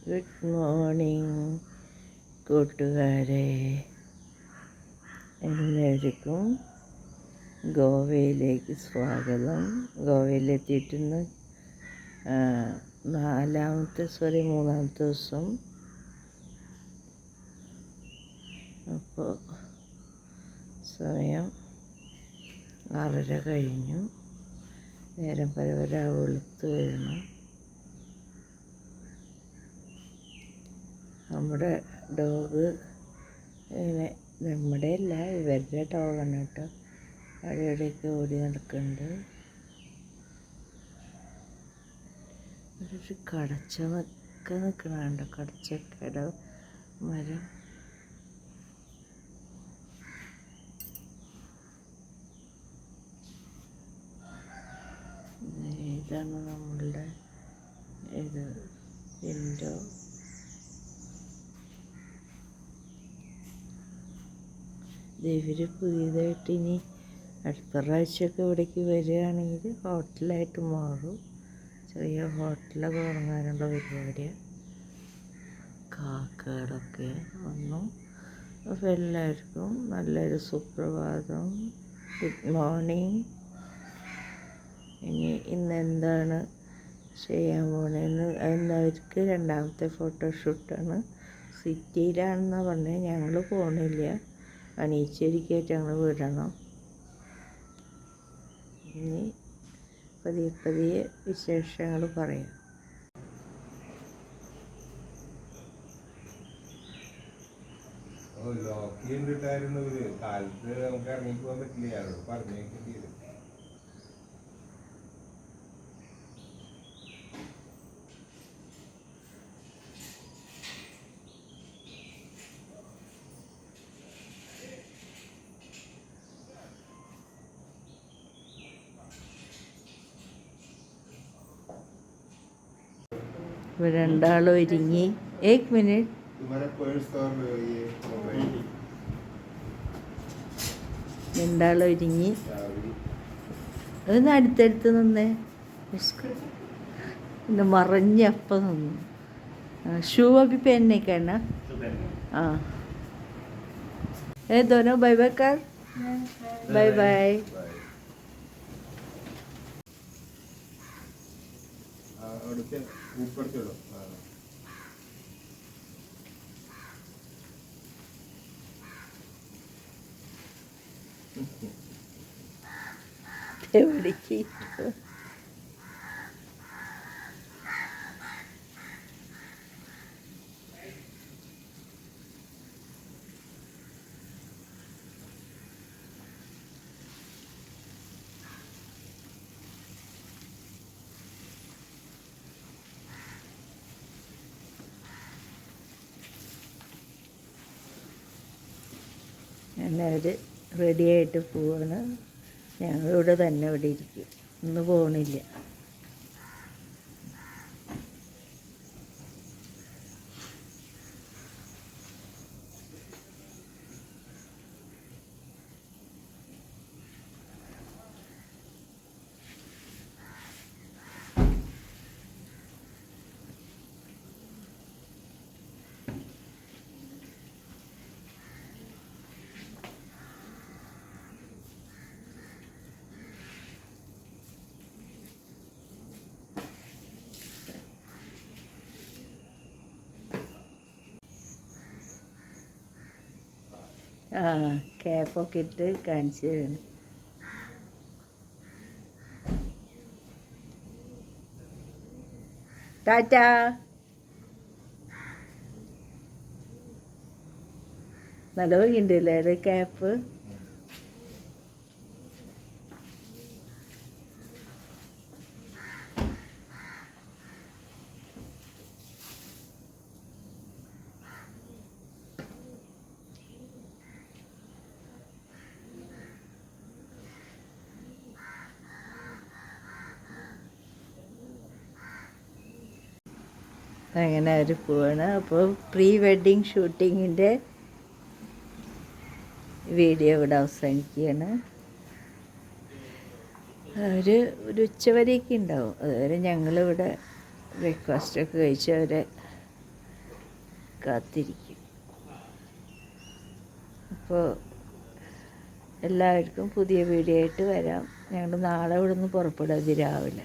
Good morning കൂട്ടുകാരെ, എല്ലാവർക്കും ഗോവയിലേക്ക് സ്വാഗതം. ഗോവയിലെത്തിയിട്ടിന്ന് മൂന്നാമത്തെ ദിവസം. അപ്പോൾ സമയം 6:30 കഴിഞ്ഞു. നേരം പരവര വെളുത്ത് വരണം. നമ്മുടെ ഡോഗ് ഇങ്ങനെ, നമ്മുടെ അല്ല, ഇവരുടെ ഡോഗാണ് കേട്ടോ. അവിടെ ഇവിടെയൊക്കെ ഓടി നടക്കുന്നുണ്ട്. ഒരു കടച്ചമൊക്കെ നിൽക്കണുണ്ട്, കടച്ചക്കയുടെ മരം. ഇതാണ് നമ്മളുടെ വിൻഡോ. ഇവർ പുതിയതായിട്ട് ഇനി അടുത്ത പ്രാവശ്യമൊക്കെ ഇവിടേക്ക് വരികയാണെങ്കിൽ ഹോട്ടലായിട്ട് മാറും. ചെറിയ ഹോട്ടലൊക്കെ തുടങ്ങാനുള്ള പരിപാടിയാണ്. കാക്കകളൊക്കെ വന്നു. അപ്പോൾ എല്ലാവർക്കും നല്ലൊരു സുപ്രഭാതം, ഗുഡ് മോർണിംഗ്. ഇന്നെന്താണ് ചെയ്യാൻ പോണതെന്ന് അവർക്ക് രണ്ടാമത്തെ ഫോട്ടോഷൂട്ടാണ്. സിറ്റിയിലാണെന്നാണ് പറഞ്ഞത്. ഞങ്ങൾ പോകണില്ല, അനീച്ചേരിക്കായിട്ട് ഞങ്ങൾ വിടണം. ഇനി പതിയെ വിശേഷങ്ങൾ പറയാം. കാലത്ത് നമുക്ക് ഇറങ്ങിപ്പോകാൻ പറ്റില്ല, ആരോട് പറഞ്ഞേക്കേണ്ടി വരും. ഇവർ രണ്ടാളും ഒരുങ്ങി. 1 മിനിറ്റ്. രണ്ടാളും ഒരുങ്ങി. ഒന്ന് അടുത്തടുത്ത് നിന്നേ. പിന്നെ മറഞ്ഞപ്പം നിന്നു. शू अभी पहनने का है ना? हाँ. दोनों बाय बाय कर. Bye bye. ऊपर चलो. എല്ലാവർ റെഡിയായിട്ട് പോവാണ്. ഞങ്ങളിവിടെ തന്നെ ഇവിടെ ഇരിക്കും, ഇന്ന് പോകണില്ല. ക്യാപ്പൊക്കെ ഇട്ട് കാണിച്ചു തരുന്നു. ടാറ്റാ. നല്ല ഭംഗിയുണ്ടല്ലേ അത് ക്യാപ്പ്. അങ്ങനെ അവർ പോവാണ്. അപ്പോൾ പ്രീ വെഡ്ഡിങ് ഷൂട്ടിങ്ങിൻ്റെ വീഡിയോ ഇവിടെ അവസാനിക്കുകയാണ്. ഒരു ഉച്ചവരെയൊക്കെ ഉണ്ടാവും. അതുവരെ ഞങ്ങളിവിടെ ബ്രേക്ക്ഫാസ്റ്റൊക്കെ കഴിച്ച് അവരെ കാത്തിരിക്കും. അപ്പോൾ എല്ലാവർക്കും പുതിയ വീഡിയോ ആയിട്ട് വരാം. ഞങ്ങൾ നാളെ ഇവിടെ നിന്ന് പുറപ്പെടും രാവിലെ.